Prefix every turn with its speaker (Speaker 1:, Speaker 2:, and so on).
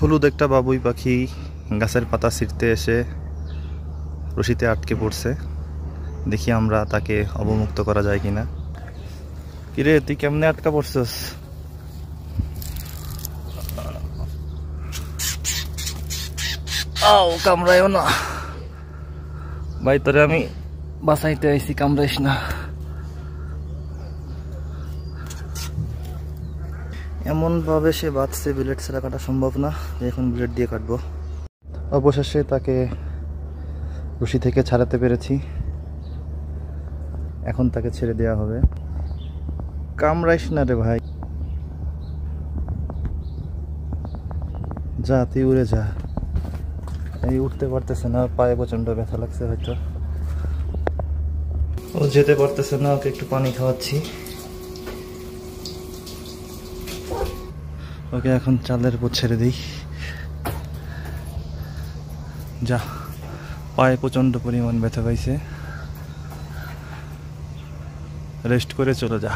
Speaker 1: হলুদ একটা বাবুই পাখি গাছের পাতা ছিঁড়তে এসে রশিতে আটকে পড়ছে। দেখি আমরা তাকে অবমুক্ত করা যায় কিনা। কিরে, তুই কেমনে আটকা পড়ছস? কামড়ায়ও না ভাই, তোরে আমি বাঁচাইতে আইছি, কামড়াইস না। এমন ভাবে সে বাঁচছে, বুলেট ছাড়া কাটা সম্ভব না, এখন বুলেট দিয়ে কাটবো। অবশেষে তাকে রশি থেকে ছাড়াতে পেরেছি, এখন তাকে ছেড়ে দেওয়া হবে। কামড়াইস না রে ভাই, যা তুই উড়ে যা। এই উঠতে পারতেছে না, পায়ে প্রচন্ড ব্যথা লাগছে হয়তো। ও যেতে পারতেছে না, ওকে একটু পানি খাওয়াচ্ছি। ওকে এখন চালের উপর ছেড়ে দিই। যা, পায়ে প্রচন্ড পরিমাণ ব্যথা পাইছে, রেস্ট করে চলে যা।